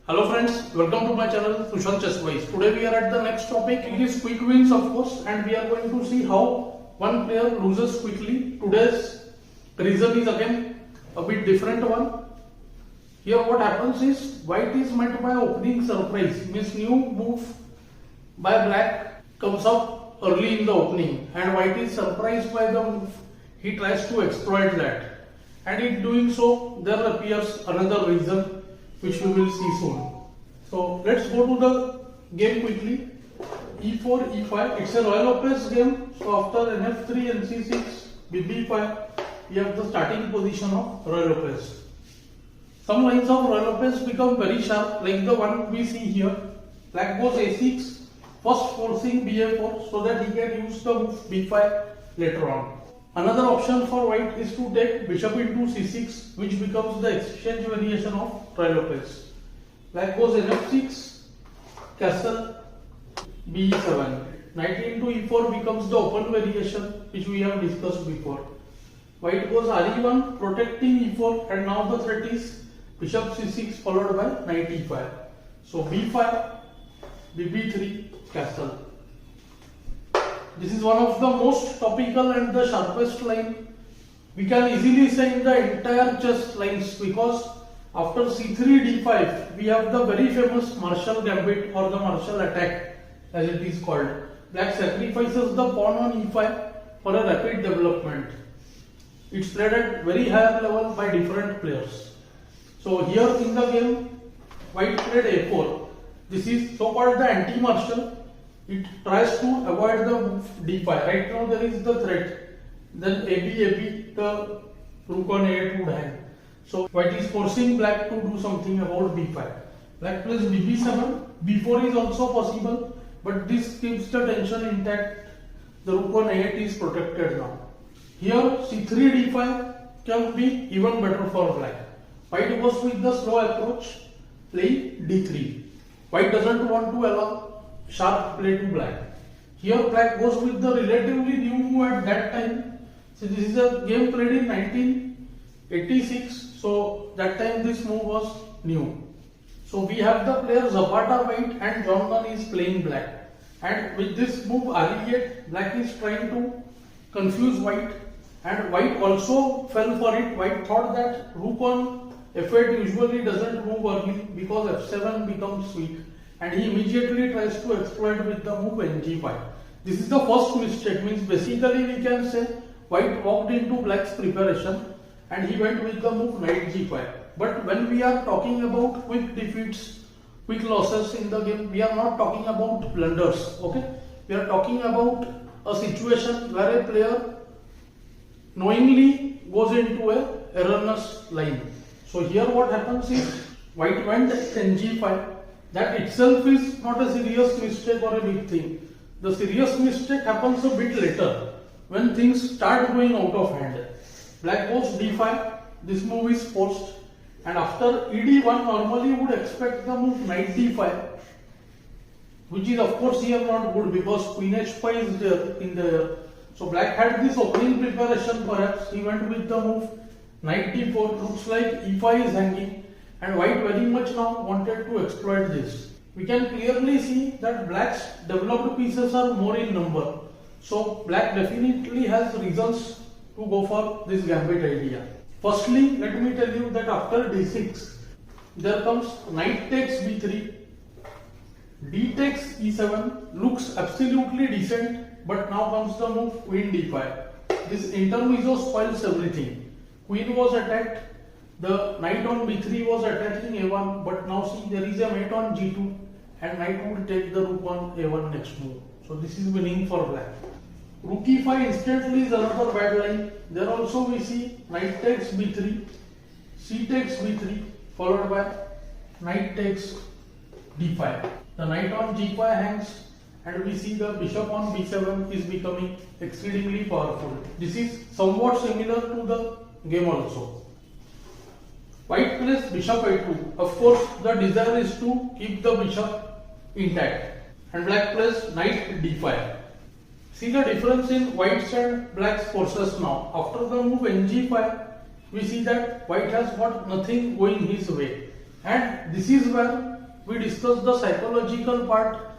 Hello friends, welcome to my channel Sushant. Today we are at the next topic. It is quick wins of course, and we are going to see how one player loses quickly. Today's reason is again a bit different one. Here what happens is white is met by opening surprise, means new move by black comes up early in the opening and white is surprised by the move. He tries to exploit that, and in doing so there appears another reason which we will see soon. So let's go to the game quickly. E4, E5, it's a Royal Lopez game. So after NF3, NC6, BB5, we have the starting position of Royal Lopez. Some lines of Royal Lopez become very sharp, like the one we see here. Black goes A6, first forcing BA4 so that he can use the move B5 later on. Another option for white is to take bishop into C6, which becomes the exchange variation of Royal Lopez. Black goes NF6, castle, B7. Knight into E4 becomes the open variation which we have discussed before. White goes RE1, protecting E4, and now the threat is bishop C6 followed by knight E5. So B5, BB3, castle. This is one of the most topical and the sharpest line. We can easily say in the entire chess lines, because after C3 D5 we have the very famous Marshall gambit or the Marshall attack as it is called. Black sacrifices the pawn on E5 for a rapid development. It's played at very higher level by different players. So here in the game white played A4. This is so called the anti-Marshall. It tries to avoid the move D5. Right now there is the threat. Then AB, the rook on A8 would hang. So white is forcing black to do something about B5. Black plays BB7. B4 is also possible, but this keeps the tension intact. The rook on A8 is protected now. Here C3 D5 can be even better for black. White goes with the slow approach, playing D3. White doesn't want to allow sharp play to black. Here black goes with the relatively new move at that time. So this is a game played in 1986. So that time this move was new. So we have the players Zapata white and John Dunn is playing black. And with this move RE8, black is trying to confuse white. And white also fell for it. White thought that rook on F8 usually doesn't move early because F7 becomes weak. And he immediately tries to exploit with the move NG5. This is the first mistake, means basically we can say white walked into black's preparation and he went with the move knight G5. But when we are talking about quick defeats, quick losses in the game, we are not talking about blunders, okay? We are talking about a situation where a player knowingly goes into a erroneous line. So here what happens is white went NG5. That itself is not a serious mistake or a big thing. The serious mistake happens a bit later when things start going out of hand. Black goes D5, this move is forced, and after ED1 normally would expect the move knight D5, which is of course here not good because queen H5 is there in the air. So black had this opening preparation, perhaps he went with the move knight D4, looks like E5 is hanging. And white very much now wanted to exploit this. We can clearly see that black's developed pieces are more in number. So black definitely has reasons to go for this gambit idea. Firstly, let me tell you that after D6, there comes knight takes B3, D takes E7, looks absolutely decent, but now comes the move queen D5. This intermezzo spoils everything. Queen was attacked. The knight on B3 was attacking A1, but now see there is a mate on G2 and knight would take the rook on A1 next move. So this is winning for black. Rook E5 instantly is another bad line. There also we see knight takes B3, C takes B3 followed by knight takes D5. The knight on G5 hangs and we see the bishop on B7 is becoming exceedingly powerful. This is somewhat similar to the game also. White plays bishop A2. Of course, the desire is to keep the bishop intact. And black plays knight D5. See the difference in white's and black's forces now. After the move NG5, we see that white has got nothing going his way. And this is where we discussed the psychological part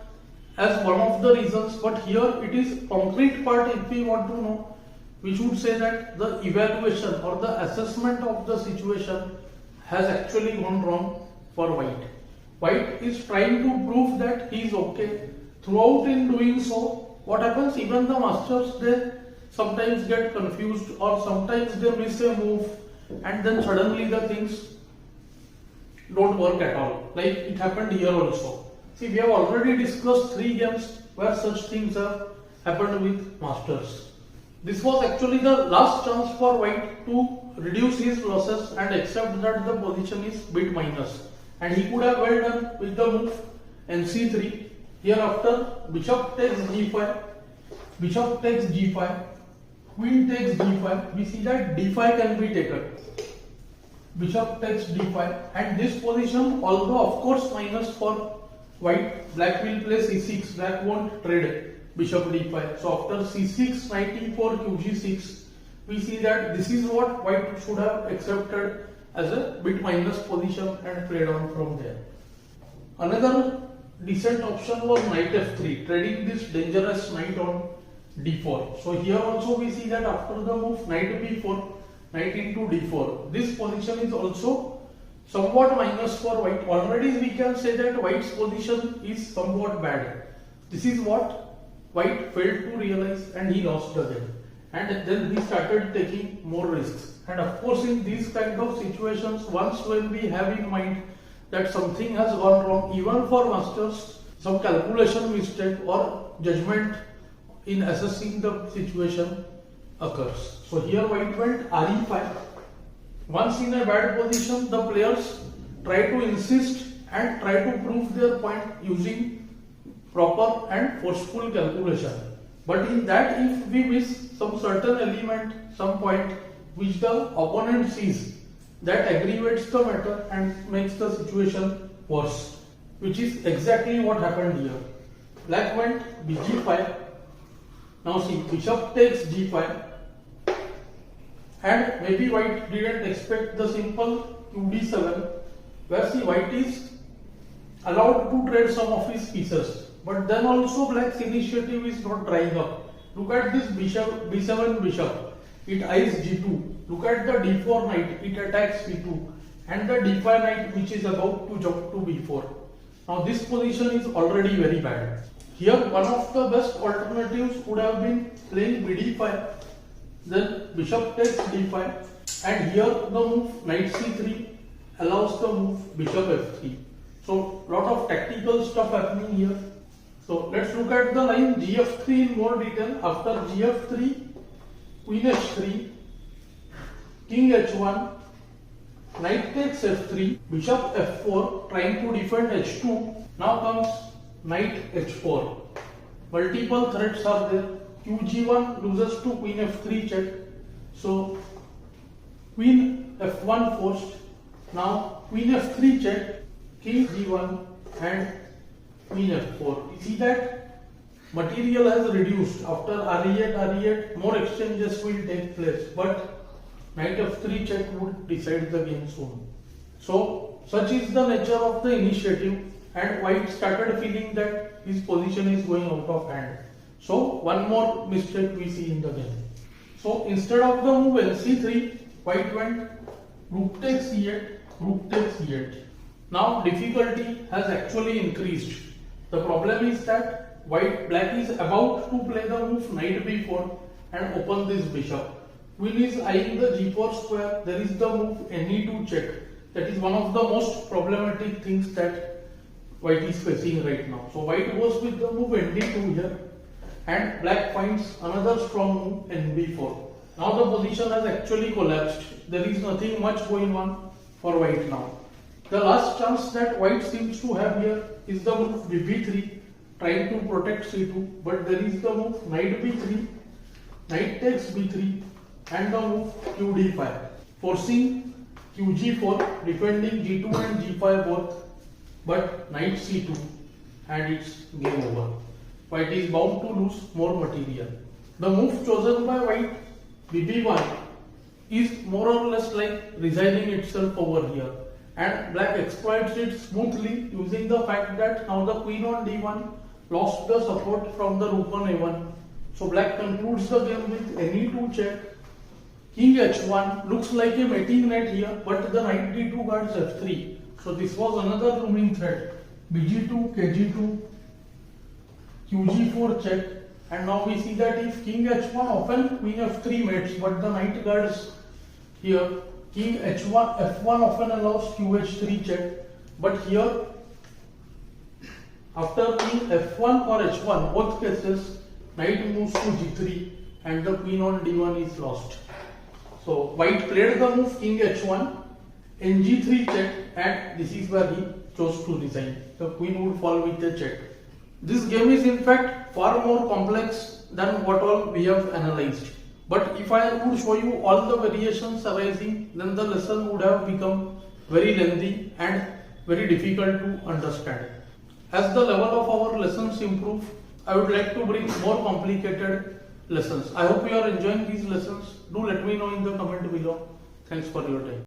as one of the reasons, but here it is concrete part. If we want to know, we should say that the evaluation or the assessment of the situation has actually gone wrong for White. White is trying to prove that he is okay. Throughout in doing so, what happens, even the masters, they sometimes get confused or sometimes they miss a move and then suddenly the things don't work at all. Like it happened here also. See, we have already discussed 3 games where such things have happened with masters. This was actually the last chance for White to reduce his losses and accept that the position is bit minus. And he could have well done with the move nc3. Hereafter, bishop takes g5, bishop takes g5, queen takes d5. We see that d5 can be taken. Bishop takes d5, and this position, although of course minus for White, black will play c6, black won't trade bishop d5. So after c6, knight e4, qg6, we see that this is what White should have accepted as a bit minus position and played on from there. Another decent option was knight f3, trading this dangerous knight on d4. So here also we see that after the move knight b4, knight into d4, this position is also somewhat minus for White. Already we can say that White's position is somewhat bad. This is what White failed to realize and he lost the game. And then he started taking more risks. And of course in these kind of situations, once when we have in mind that something has gone wrong, even for masters, some calculation mistake or judgment in assessing the situation occurs. So here White went re5. Once in a bad position, the players try to insist and try to prove their point using proper and forceful calculation. But in that, if we miss some certain element, some point which the opponent sees, that aggravates the matter and makes the situation worse, which is exactly what happened here. Black went bg5. Now see, bishop takes g5. And maybe White didn't expect the simple qd7, where see White is allowed to trade some of his pieces. But then also Black's initiative is not drying up. Look at this bishop, b7 bishop. It eyes g2. Look at the d4 knight. It attacks c2. And the d5 knight which is about to jump to b4. Now this position is already very bad. Here one of the best alternatives would have been playing bd5. Then bishop takes d5, and here the move knight c3 allows the move bishop f3. So lot of tactical stuff happening here. So let's look at the line gf3 in more detail. After gf3, queen h3, king h1, knight takes f3, bishop f4, trying to defend h2. Now comes knight h4. Multiple threats are there. qg1 loses to queen f3 check. So queen f1 forced. Now queen f3 check, king g1 and queen f4. You see that material has reduced. After re8, more exchanges will take place. But knight f3 check would decide the game soon. So such is the nature of the initiative, and White started feeling that his position is going out of hand. So one more mistake we see in the game. So instead of the move nc3, White went rook takes c8, rook takes c8. Now difficulty has actually increased. The problem is that Black is about to play the move knight b4 and open this bishop. Queen is eyeing the g4 square. There is the move ne2 check. That is one of the most problematic things that White is facing right now. So White goes with the move nd2 here. And Black finds another strong move nb4. Now the position has actually collapsed. There is nothing much going on for White now. The last chance that White seems to have here is the move bb3, trying to protect c2. But there is the move knight b3, knight takes b3, and the move qd5, forcing qg4, defending g2 and g5 both. But knight c2, and it's game over. White is bound to lose more material. The move chosen by White, bb1, is more or less like resigning itself over here. and black exploits it smoothly using the fact that now the queen on d1 lost the support from the rook on a1. So black concludes the game with any 2 check. King h1 looks like a mating net here, but the knight d2 guards f3. So this was another looming threat. bg2, kg2, qg4 check, and now we see that if king h1 often queen f3 mates, but the knight guards here. King h1 f1 often allows qh3 check, but here after king f1 or h1, both cases knight moves to g3 and the queen on d1 is lost. So white played the move king h1, ng3 check, and this is where he chose to resign. The queen would fall with a check. This game is in fact far more complex than what all we have analyzed. But if I would show you all the variations arising, then the lesson would have become very lengthy and very difficult to understand. As the level of our lessons improve, I would like to bring more complicated lessons. I hope you are enjoying these lessons. Do let me know in the comment below. Thanks for your time.